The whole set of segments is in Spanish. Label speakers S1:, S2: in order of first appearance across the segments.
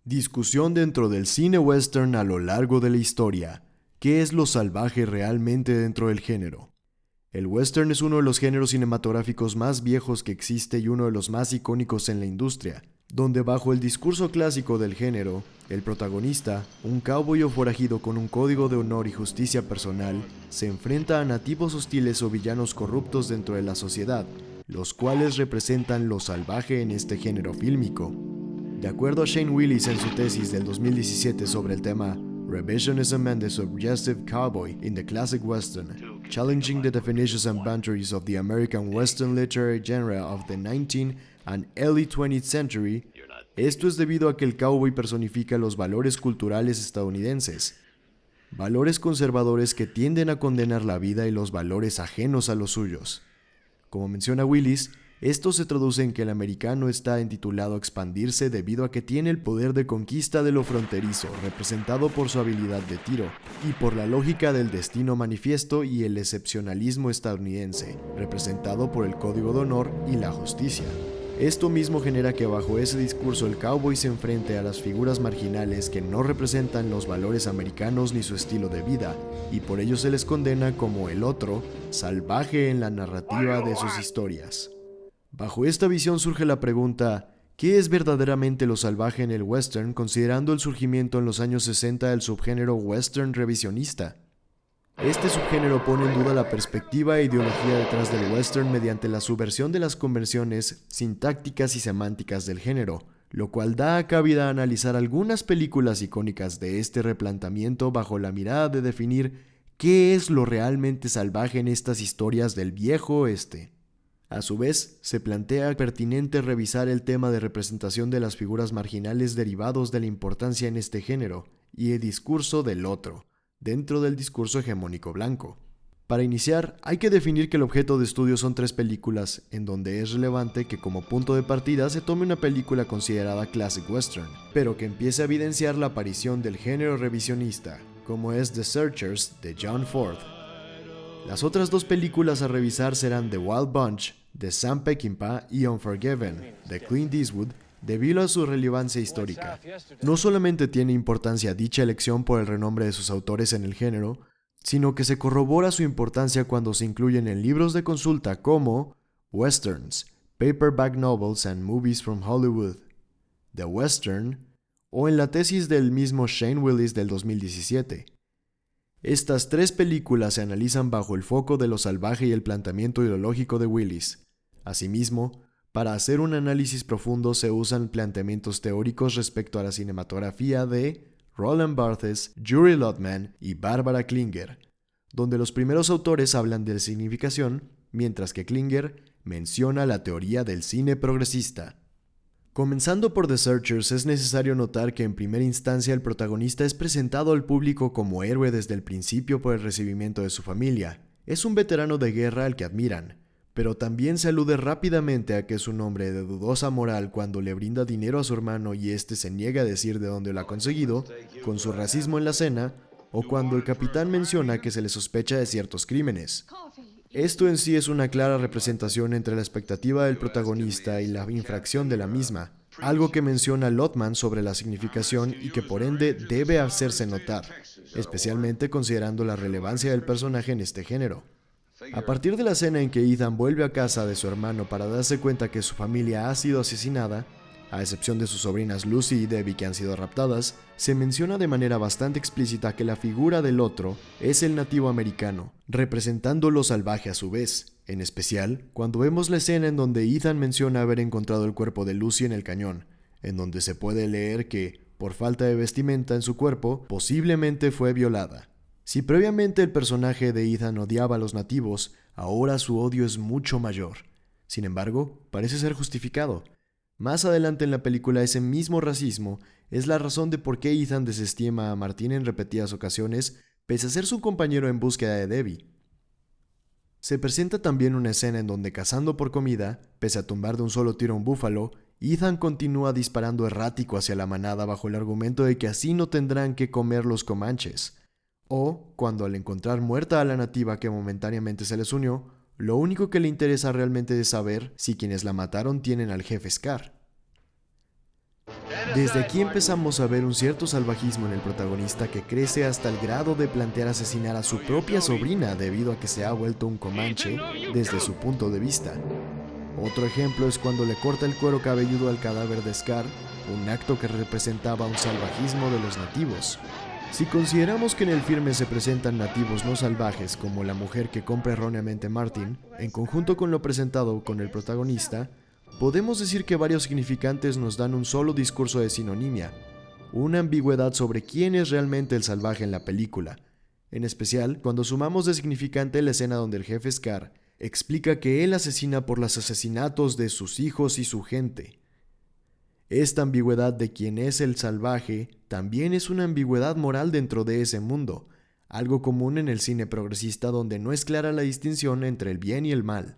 S1: Discusión dentro del cine western a lo largo de la historia. ¿Qué es lo salvaje realmente dentro del género? El western es uno de los géneros cinematográficos más viejos que existe y uno de los más icónicos en la industria, donde bajo el discurso clásico del género, el protagonista, un cowboy o forajido con un código de honor y justicia personal, se enfrenta a nativos hostiles o villanos corruptos dentro de la sociedad, los cuales representan lo salvaje en este género fílmico. De acuerdo a Shane Willis en su tesis del 2017 sobre el tema Revisionism and the Suggestive Cowboy in the Classic Western, Challenging the Definitions and Boundaries of the American Western Literary Genre of the 19th and Early 20th Century, esto es debido a que el cowboy personifica los valores culturales estadounidenses, valores conservadores que tienden a condenar la vida y los valores ajenos a los suyos. Como menciona Willis, esto se traduce en que el americano está intitulado a expandirse debido a que tiene el poder de conquista de lo fronterizo, representado por su habilidad de tiro, y por la lógica del destino manifiesto y el excepcionalismo estadounidense, representado por el código de honor y la justicia. Esto mismo genera que bajo ese discurso el cowboy se enfrente a las figuras marginales que no representan los valores americanos ni su estilo de vida, y por ello se les condena como el otro, salvaje en la narrativa de sus historias. Bajo esta visión surge la pregunta, ¿qué es verdaderamente lo salvaje en el western considerando el surgimiento en los años 60 del subgénero western revisionista? Este subgénero pone en duda la perspectiva e ideología detrás del western mediante la subversión de las convenciones sintácticas y semánticas del género, lo cual da cabida a analizar algunas películas icónicas de este replanteamiento bajo la mirada de definir qué es lo realmente salvaje en estas historias del viejo oeste. A su vez, se plantea pertinente revisar el tema de representación de las figuras marginales derivados de la importancia en este género y el discurso del otro, dentro del discurso hegemónico blanco. Para iniciar, hay que definir que el objeto de estudio son 3 películas, en donde es relevante que como punto de partida se tome una película considerada classic western, pero que empiece a evidenciar la aparición del género revisionista, como es The Searchers de John Ford. Las otras 2 películas a revisar serán The Wild Bunch, de Sam Peckinpah, y Unforgiven, de Clint Eastwood, debido a su relevancia histórica. No solamente tiene importancia dicha elección por el renombre de sus autores en el género, sino que se corrobora su importancia cuando se incluyen en libros de consulta como Westerns, Paperback Novels and Movies from Hollywood, The Western, o en la tesis del mismo Shane Willis del 2017. Estas 3 películas se analizan bajo el foco de lo salvaje y el planteamiento ideológico de Willis. Asimismo, para hacer un análisis profundo se usan planteamientos teóricos respecto a la cinematografía de Roland Barthes, Yuri Lotman y Barbara Klinger, donde los primeros autores hablan de significación, mientras que Klinger menciona la teoría del cine progresista. Comenzando por The Searchers, es necesario notar que en primera instancia el protagonista es presentado al público como héroe desde el principio por el recibimiento de su familia. Es un veterano de guerra al que admiran, pero también se alude rápidamente a que es un hombre de dudosa moral cuando le brinda dinero a su hermano y este se niega a decir de dónde lo ha conseguido, con su racismo en la cena, o cuando el capitán menciona que se le sospecha de ciertos crímenes. Esto en sí es una clara representación entre la expectativa del protagonista y la infracción de la misma, algo que menciona Lotman sobre la significación y que por ende debe hacerse notar, especialmente considerando la relevancia del personaje en este género. A partir de la escena en que Ethan vuelve a casa de su hermano para darse cuenta que su familia ha sido asesinada, a excepción de sus sobrinas Lucy y Debbie que han sido raptadas, se menciona de manera bastante explícita que la figura del otro es el nativo americano, representando lo salvaje a su vez, en especial cuando vemos la escena en donde Ethan menciona haber encontrado el cuerpo de Lucy en el cañón, en donde se puede leer que, por falta de vestimenta en su cuerpo, posiblemente fue violada. Si previamente el personaje de Ethan odiaba a los nativos, ahora su odio es mucho mayor. Sin embargo, parece ser justificado. Más adelante en la película, ese mismo racismo es la razón de por qué Ethan desestima a Martin en repetidas ocasiones, pese a ser su compañero en búsqueda de Debbie. Se presenta también una escena en donde, cazando por comida, pese a tumbar de un solo tiro a un búfalo, Ethan continúa disparando errático hacia la manada bajo el argumento de que así no tendrán que comer los comanches. O, cuando al encontrar muerta a la nativa que momentáneamente se les unió, lo único que le interesa realmente es saber si quienes la mataron tienen al jefe Scar. Desde aquí empezamos a ver un cierto salvajismo en el protagonista que crece hasta el grado de plantear asesinar a su propia sobrina debido a que se ha vuelto un comanche desde su punto de vista. Otro ejemplo es cuando le corta el cuero cabelludo al cadáver de Scar, un acto que representaba un salvajismo de los nativos. Si consideramos que en el filme se presentan nativos no salvajes como la mujer que compra erróneamente Martin, en conjunto con lo presentado con el protagonista, podemos decir que varios significantes nos dan un solo discurso de sinonimia, una ambigüedad sobre quién es realmente el salvaje en la película, en especial cuando sumamos de significante la escena donde el jefe Scar explica que él asesina por los asesinatos de sus hijos y su gente. Esta ambigüedad de quién es el salvaje también es una ambigüedad moral dentro de ese mundo, algo común en el cine progresista donde no es clara la distinción entre el bien y el mal.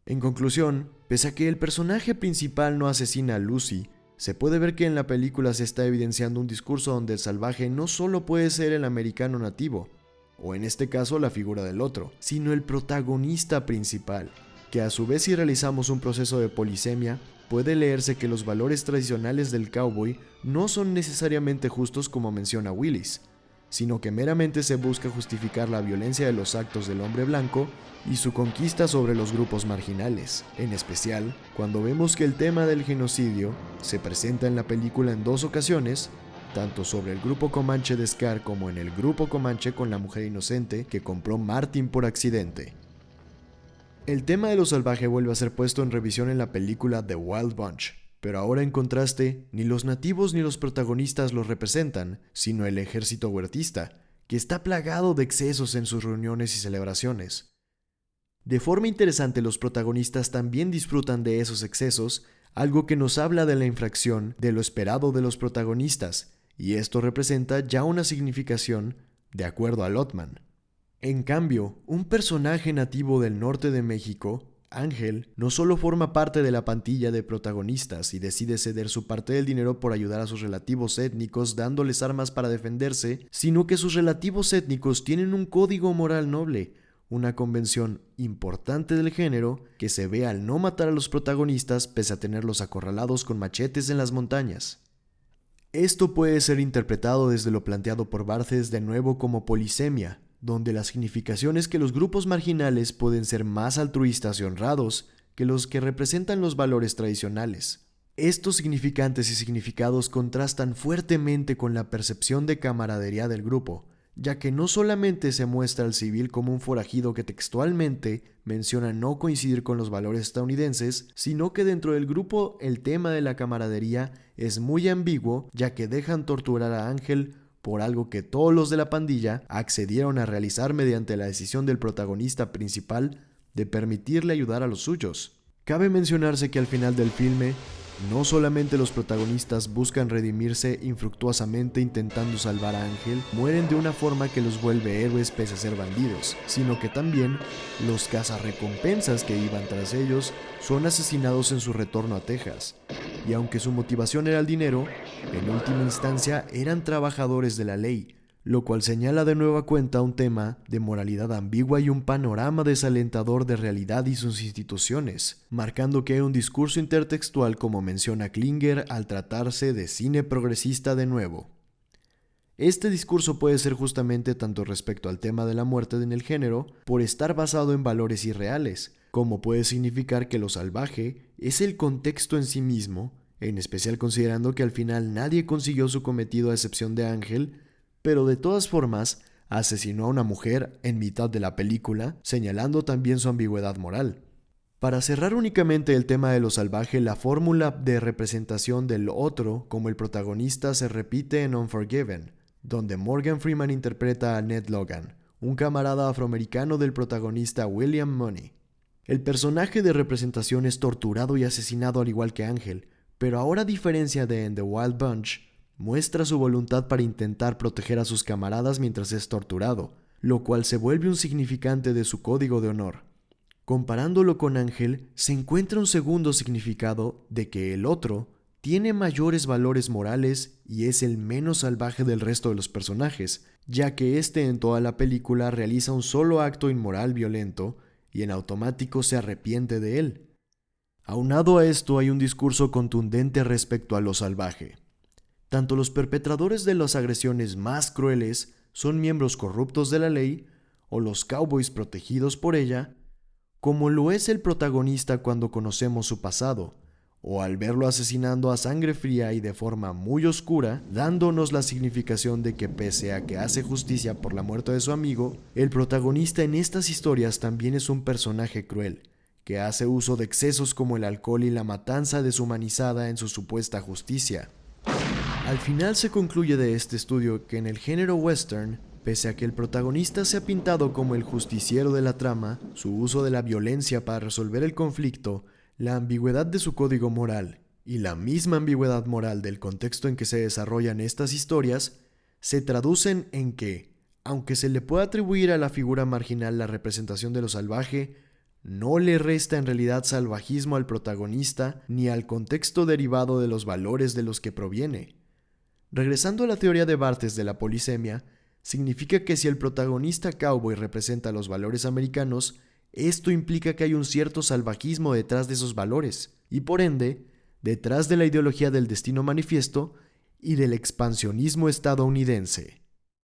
S1: En conclusión, pese a que el personaje principal no asesina a Lucy, se puede ver que en la película se está evidenciando un discurso donde el salvaje no solo puede ser el americano nativo, o en este caso la figura del otro, sino el protagonista principal, que a su vez si realizamos un proceso de polisemia, puede leerse que los valores tradicionales del cowboy no son necesariamente justos como menciona Willis, sino que meramente se busca justificar la violencia de los actos del hombre blanco y su conquista sobre los grupos marginales, en especial cuando vemos que el tema del genocidio se presenta en la película en 2 ocasiones, tanto sobre el grupo comanche de Scar como en el grupo comanche con la mujer inocente que compró Martin por accidente. El tema de lo salvaje vuelve a ser puesto en revisión en la película The Wild Bunch, pero ahora en contraste, ni los nativos ni los protagonistas los representan, sino el ejército huertista, que está plagado de excesos en sus reuniones y celebraciones. De forma interesante, los protagonistas también disfrutan de esos excesos, algo que nos habla de la infracción de lo esperado de los protagonistas, y esto representa ya una significación de acuerdo a Lotman. En cambio, un personaje nativo del norte de México, Ángel, no solo forma parte de la plantilla de protagonistas y decide ceder su parte del dinero por ayudar a sus relativos étnicos dándoles armas para defenderse, sino que sus relativos étnicos tienen un código moral noble, una convención importante del género que se ve al no matar a los protagonistas pese a tenerlos acorralados con machetes en las montañas. Esto puede ser interpretado desde lo planteado por Barthes de nuevo como polisemia, donde la significación es que los grupos marginales pueden ser más altruistas y honrados que los que representan los valores tradicionales. Estos significantes y significados contrastan fuertemente con la percepción de camaradería del grupo, ya que no solamente se muestra al civil como un forajido que textualmente menciona no coincidir con los valores estadounidenses, sino que dentro del grupo el tema de la camaradería es muy ambiguo, ya que dejan torturar a Ángel por algo que todos los de la pandilla accedieron a realizar mediante la decisión del protagonista principal de permitirle ayudar a los suyos. Cabe mencionarse que al final del filme, no solamente los protagonistas buscan redimirse infructuosamente intentando salvar a Ángel, mueren de una forma que los vuelve héroes pese a ser bandidos, sino que también los cazarrecompensas que iban tras ellos son asesinados en su retorno a Texas. Y aunque su motivación era el dinero, en última instancia eran trabajadores de la ley, lo cual señala de nueva cuenta un tema de moralidad ambigua y un panorama desalentador de realidad y sus instituciones, marcando que hay un discurso intertextual como menciona Klinger al tratarse de cine progresista de nuevo. Este discurso puede ser justamente tanto respecto al tema de la muerte en el género, por estar basado en valores irreales, como puede significar que lo salvaje es el contexto en sí mismo, en especial considerando que al final nadie consiguió su cometido a excepción de Ángel, pero de todas formas asesinó a una mujer en mitad de la película, señalando también su ambigüedad moral. Para cerrar únicamente el tema de lo salvaje, la fórmula de representación del otro como el protagonista se repite en Unforgiven, donde Morgan Freeman interpreta a Ned Logan, un camarada afroamericano del protagonista William Money. El personaje de representación es torturado y asesinado al igual que Ángel, pero ahora a diferencia de en The Wild Bunch, muestra su voluntad para intentar proteger a sus camaradas mientras es torturado, lo cual se vuelve un significante de su código de honor. Comparándolo con Ángel, se encuentra un segundo significado de que el otro tiene mayores valores morales y es el menos salvaje del resto de los personajes, ya que este en toda la película realiza un solo acto inmoral violento y en automático se arrepiente de él. Aunado a esto hay un discurso contundente respecto a lo salvaje. Tanto los perpetradores de las agresiones más crueles son miembros corruptos de la ley, o los cowboys protegidos por ella, como lo es el protagonista cuando conocemos su pasado, o al verlo asesinando a sangre fría y de forma muy oscura, dándonos la significación de que pese a que hace justicia por la muerte de su amigo, el protagonista en estas historias también es un personaje cruel, que hace uso de excesos como el alcohol y la matanza deshumanizada en su supuesta justicia. Al final se concluye de este estudio que en el género western, pese a que el protagonista se ha pintado como el justiciero de la trama, su uso de la violencia para resolver el conflicto, la ambigüedad de su código moral y la misma ambigüedad moral del contexto en que se desarrollan estas historias, se traducen en que, aunque se le pueda atribuir a la figura marginal la representación de lo salvaje, no le resta en realidad salvajismo al protagonista ni al contexto derivado de los valores de los que proviene. Regresando a la teoría de Barthes de la polisemia, significa que si el protagonista cowboy representa los valores americanos, esto implica que hay un cierto salvajismo detrás de esos valores, y por ende, detrás de la ideología del destino manifiesto y del expansionismo estadounidense.